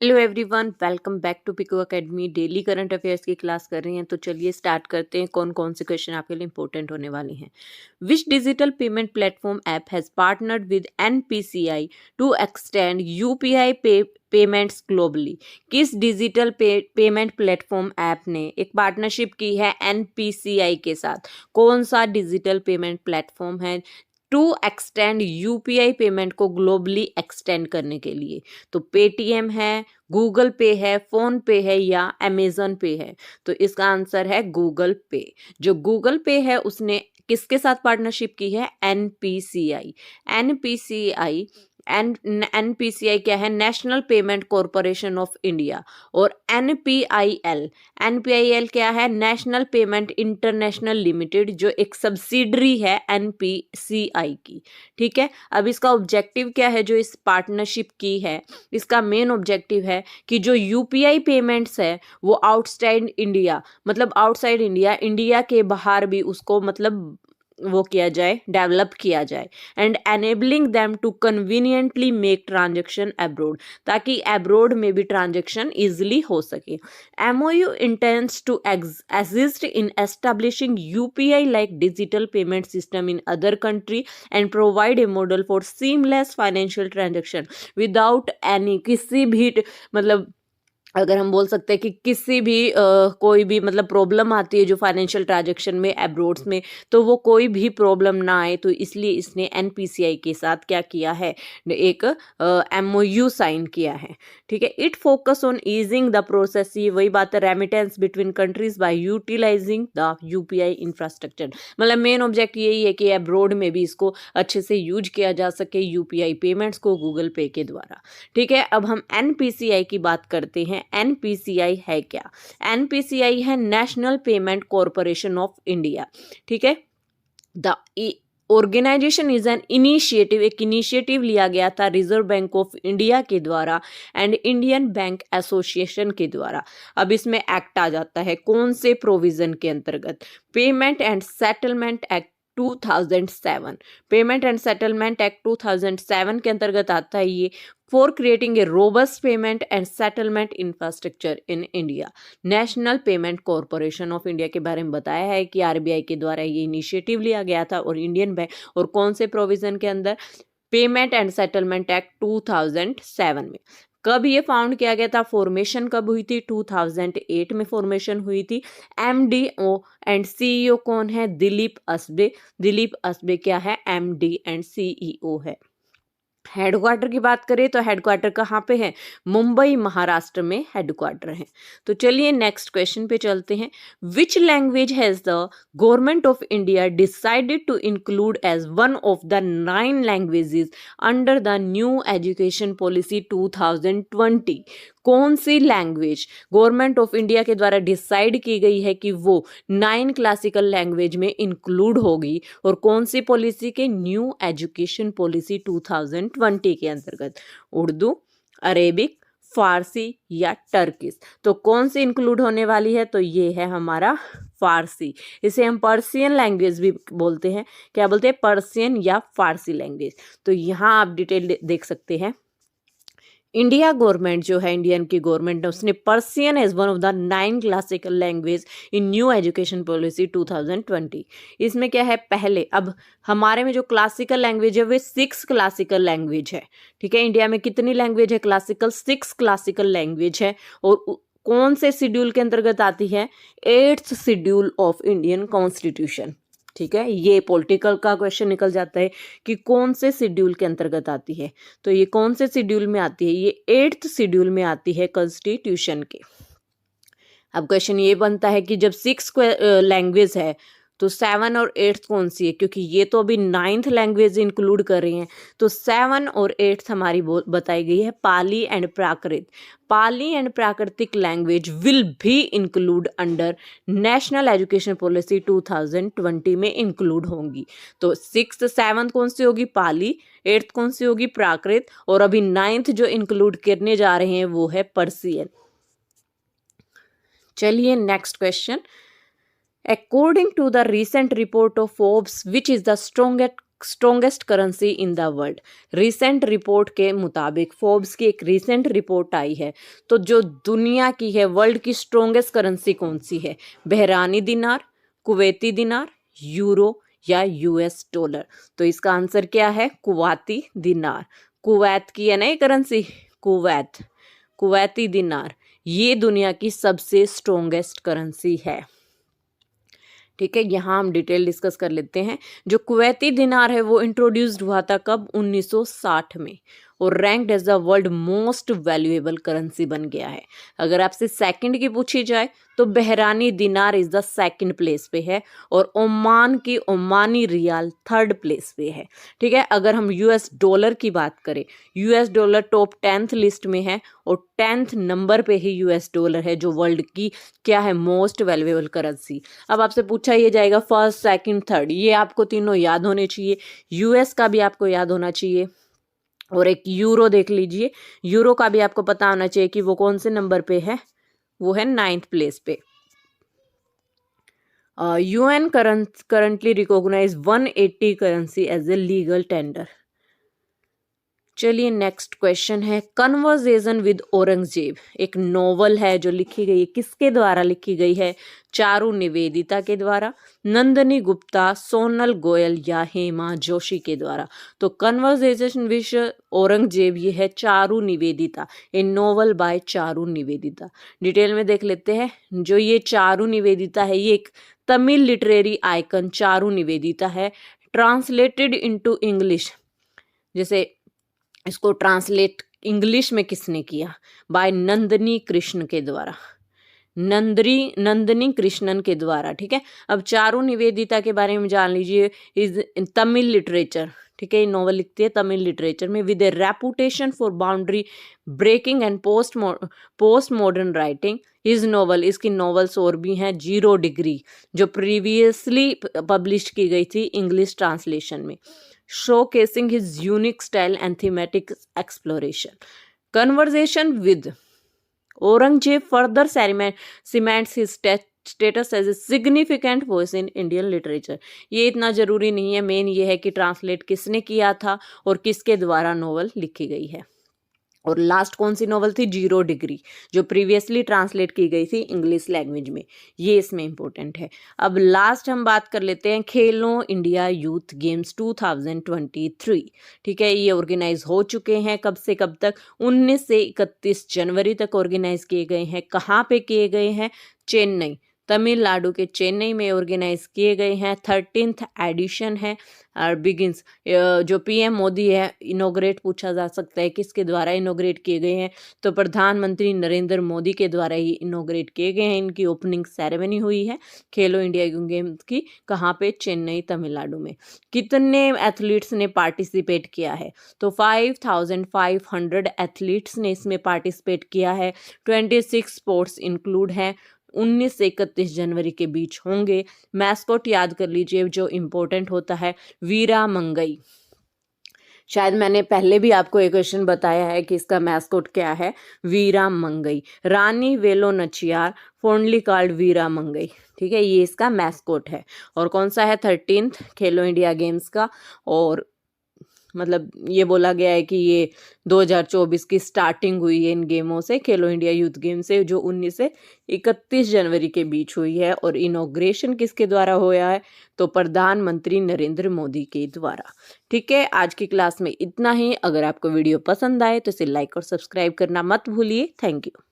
Hello everyone, welcome back to Pico academy. Daily current affairs की class कर रही हैं, तो चलिए स्टार्ट करते हैं। कौन कौन से क्वेश्चन आपके लिए इंपॉर्टेंट होने वाले हैं। Which digital payment platform app has partnered with NPCI to extend UPI payments globally. किस डिजिटल पेमेंट प्लेटफॉर्म ऐप ने एक पार्टनरशिप की है एनपीसीआई के साथ? कौन सा डिजिटल पेमेंट प्लेटफॉर्म है टू एक्सटेंड यूपीआई पेमेंट को ग्लोबली एक्सटेंड करने के लिए? तो पेटीएम है, गूगल पे है, फोन पे है या अमेजन पे है? तो इसका आंसर है गूगल पे। जो गूगल पे है उसने किसके साथ पार्टनरशिप की है? एनपीसीआई। एनपीसीआई एनपीसीआई क्या है? National Payment Corporation of India. और एनपीआईएल, एनपीआईएल क्या है? नेशनल पेमेंट इंटरनेशनल लिमिटेड, जो एक सब्सिडरी है एनपीसीआई की। ठीक है, अब इसका ऑब्जेक्टिव क्या है? जो इस पार्टनरशिप की है, इसका मेन ऑब्जेक्टिव है कि जो यूपीआई पेमेंट्स है वो आउटसाइड इंडिया, मतलब आउटसाइड इंडिया, इंडिया के बाहर भी उसको मतलब वो किया जाए, डेवलप किया जाए। And enabling them to conveniently make transaction abroad, ताकि अब्रोड में भी ट्रांजेक्शन इजिली हो सके। MOU intends to assist in establishing UPI like digital payment system in other country and provide a model for seamless financial transaction without any किसी भी मतलब अगर हम बोल सकते हैं कि किसी भी कोई भी मतलब प्रॉब्लम आती है जो फाइनेंशियल ट्रांजैक्शन में अब्रोड्स में, तो वो कोई भी प्रॉब्लम ना आए, तो इसलिए इसने एनपीसीआई के साथ क्या किया है? एक MOU साइन किया है। ठीक है, it focus on easing the process, ये वही बात है, remittance between countries by utilising the UPI infrastructure. मतलब मेन ऑब्जेक्ट यही है कि अब्रोड में भी इसको अच्छे से यूज किया जा सके यूपीआई पेमेंट्स को गूगल पे के द्वारा। ठीक है, अब हम एनपीसीआई की बात करते हैं। एनपीसीआई है क्या? एनपीसीआई है National Payment Corporation of India. ठीक है, the organisation is an initiative, एक इनिशिएटिव लिया गया था रिजर्व बैंक ऑफ इंडिया के द्वारा एंड इंडियन बैंक एसोसिएशन के द्वारा। अब इसमें एक्ट आ जाता है कौन से प्रोविजन के अंतर्गत? Payment and settlement act 2007। Payment and settlement act 2007 के अंतर्गत आता है ये। For creating a robust payment and settlement infrastructure in India. National Payment Corporation of India के बारे में बताया है कि आरबीआई के द्वारा ये इनिशिएटिव लिया गया था और इंडियन बैंक, और कौन से प्रोविजन के अंदर? पेमेंट एंड सेटलमेंट एक्ट 2007 में। कब ये फाउंड किया गया था? फॉर्मेशन कब हुई थी? 2008 में फॉर्मेशन हुई थी। MDO एंड CEO कौन है? दिलीप असबे। दिलीप असबे क्या है? MD एंड CEO है। हेडक्वार्टर की बात करें तो हेडक्वार्टर कहाँ पे है? मुंबई महाराष्ट्र में हेडक्वार्टर है। तो चलिए नेक्स्ट क्वेश्चन पे चलते हैं। Which language has the government of India decided to include as one of the 9 languages under the new education policy 2020? कौन सी लैंग्वेज गवर्नमेंट ऑफ इंडिया के द्वारा डिसाइड की गई है कि वो 9 क्लासिकल लैंग्वेज में इंक्लूड होगी, और कौन सी पॉलिसी के? न्यू एजुकेशन पॉलिसी 2020 के अंतर्गत। उर्दू, अरेबिक, फारसी या टर्किश? तो कौन सी इंक्लूड होने वाली है? तो ये है हमारा फारसी। इसे हम पर्शियन लैंग्वेज भी बोलते हैं। क्या बोलते हैं? पर्शियन या फारसी लैंग्वेज। तो यहाँ आप डिटेल देख सकते हैं। इंडिया गवर्नमेंट जो है, इंडियन की गवर्नमेंट ने, उसने Persian as one of the 9 classical language in new education policy 2020। इसमें क्या है? पहले अब हमारे में जो क्लासिकल लैंग्वेज है वे 6 क्लासिकल लैंग्वेज है। ठीक है, इंडिया में कितनी लैंग्वेज है क्लासिकल? 6 क्लासिकल लैंग्वेज है। और कौन से शेड्यूल के अंतर्गत आती है? 8th schedule of Indian constitution. ठीक है, ये पॉलिटिकल का क्वेश्चन निकल जाता है कि कौन से शेड्यूल के अंतर्गत आती है। तो ये कौन से शेड्यूल में आती है? ये 8th शेड्यूल में आती है कॉन्स्टिट्यूशन के। अब क्वेश्चन ये बनता है कि जब 6 लैंग्वेज है तो 7 और 8 कौन सी है? क्योंकि ये तो अभी 9th लैंग्वेज इंक्लूड कर रही हैं, तो 7 और 8 हमारी बताई गई है पाली एंड प्राकृत। पाली एंड प्राकृतिक लैंग्वेज विल भी include under national education policy 2020 में इंक्लूड होंगी। तो 6th 7th कौन सी होगी? पाली। 8th कौन सी होगी? प्राकृत। और अभी 9th जो इंक्लूड करने जा रहे हैं वो है पर्शियन। चलिए next question. According to the recent report of Forbes, which is the strongest currency in the world. Recent report के मुताबिक, फोर्ब्स की एक रिसेंट रिपोर्ट आई है, तो जो दुनिया की है वर्ल्ड की स्ट्रॉन्गेस्ट करेंसी कौन सी है? बहरानी दिनार, कुवैती दिनार, यूरो या यूएस डॉलर? तो इसका आंसर क्या है? कुवैती दिनार। कुवैत की है ना ये करेंसी, कुवैत, कुवैती दिनार, ये दुनिया की सबसे स्ट्रॉन्गेस्ट करेंसी है। ठीक है, यहाँ हम डिटेल डिस्कस कर लेते हैं। जो कुवैती दिनार है वो इंट्रोड्यूस्ड हुआ था कब? 1960 में, और ranked as the world most valuable currency बन गया है। अगर आपसे सेकंड की पूछी जाए तो बहरानी दिनार इज द सेकंड प्लेस पे है, और ओमान की ओमानी रियाल थर्ड प्लेस पे है। ठीक है, अगर हम यूएस डॉलर की बात करें, US dollar top 10th list में है, और 10th नंबर पे ही यूएस डॉलर है जो वर्ल्ड की क्या है? Most valuable currency. अब आपसे पूछा ये जाएगा फर्स्ट, सेकंड, थर्ड, ये आपको तीनों याद होने चाहिए। यूएस का भी आपको याद होना चाहिए, और एक यूरो देख लीजिए, यूरो का भी आपको पता होना चाहिए कि वो कौन से नंबर पे है, वो है 9th प्लेस पे। UN currently recognise 180 currency as a legal tender. चलिए नेक्स्ट क्वेश्चन है, कन्वर्सेशन विद औरंगजेब एक नॉवल है जो लिखी गई है, किसके द्वारा लिखी गई है? चारू निवेदिता के द्वारा, नंदिनी गुप्ता, सोनल गोयल या हेमा जोशी के द्वारा? तो कन्वर्सेशन विद औरंगजेब ये है चारू निवेदिता, ए novel bye Charu Nivedita. Detail में देख लेते हैं। जो ये चारू निवेदिता है ये एक तमिल लिटरेरी आइकन चारू निवेदिता है, ट्रांसलेटेड इनटू इंग्लिश। जैसे इसको ट्रांसलेट इंग्लिश में किसने किया? बाय नंदिनी कृष्ण के द्वारा, नंदिनी कृष्णन के द्वारा। ठीक है, अब चारू निवेदिता के बारे में जान लीजिए। इज तमिल लिटरेचर, ठीक है, ये नॉवल लिखती है तमिल लिटरेचर में, with a reputation for boundary breaking and post modern writing. इस नॉवल, इसकी नॉवेल्स और भी हैं, 0 डिग्री जो प्रीवियसली पब्लिश की गई थी इंग्लिश ट्रांसलेशन में, showcasing his unique style and thematic exploration. Conversation with Aurangzeb further cements his status as a significant voice in Indian literature. ये इतना जरूरी नहीं है, मेन ये है कि ट्रांसलेट किसने किया था और किसके द्वारा नॉवल लिखी गई है। और लास्ट कौन सी नॉवल थी? 0 डिग्री, जो प्रीवियसली ट्रांसलेट की गई थी इंग्लिश लैंग्वेज में, ये इसमें इंपॉर्टेंट है। अब लास्ट हम बात कर लेते हैं खेलो इंडिया यूथ गेम्स 2023। ठीक है, ये ऑर्गेनाइज हो चुके हैं, कब से कब तक? 19 से 31 जनवरी तक ऑर्गेनाइज किए गए हैं। कहाँ पे किए गए हैं? चेन्नई, तमिलनाडु के चेन्नई में ऑर्गेनाइज किए गए हैं। 13th एडिशन है और बिगिंस। जो पीएम मोदी है, इनोग्रेट पूछा जा सकता है किसके द्वारा इनोग्रेट किए गए हैं? तो प्रधानमंत्री नरेंद्र मोदी के द्वारा ही इनोग्रेट किए गए हैं। इनकी ओपनिंग सेरेमनी हुई है खेलो इंडिया गेम्स की। कहाँ पे? चेन्नई, तमिलनाडु में। कितने एथलीट्स ने पार्टिसिपेट किया है? तो 5500 एथलीट्स ने इसमें पार्टिसिपेट किया है। 26 स्पोर्ट्स इंक्लूड हैं। 19 से 31 जनवरी के बीच होंगे। मैस्कॉट याद कर लीजिए जो इम्पोर्टेंट होता है, वीरा मंगई। शायद मैंने पहले भी आपको एक क्वेश्चन बताया है कि इसका मैस्कॉट क्या है, वीरा मंगई। रानी वेलो नचियार फॉन्डली कॉल्ड वीरा मंगई। ठीक है, ये इसका मैस्कॉट है। और कौन सा है? 13th खेलो इंडिया गेम्स का। और मतलब ये बोला गया है कि ये 2024 की स्टार्टिंग हुई है इन गेमों से, खेलो इंडिया यूथ गेम से, जो 19 से 31 जनवरी के बीच हुई है। और इनॉग्रेशन किसके द्वारा हुआ है? तो प्रधानमंत्री नरेंद्र मोदी के द्वारा। ठीक है, आज की क्लास में इतना ही। अगर आपको वीडियो पसंद आए तो इसे लाइक और सब्सक्राइब करना मत भूलिए। Thank you.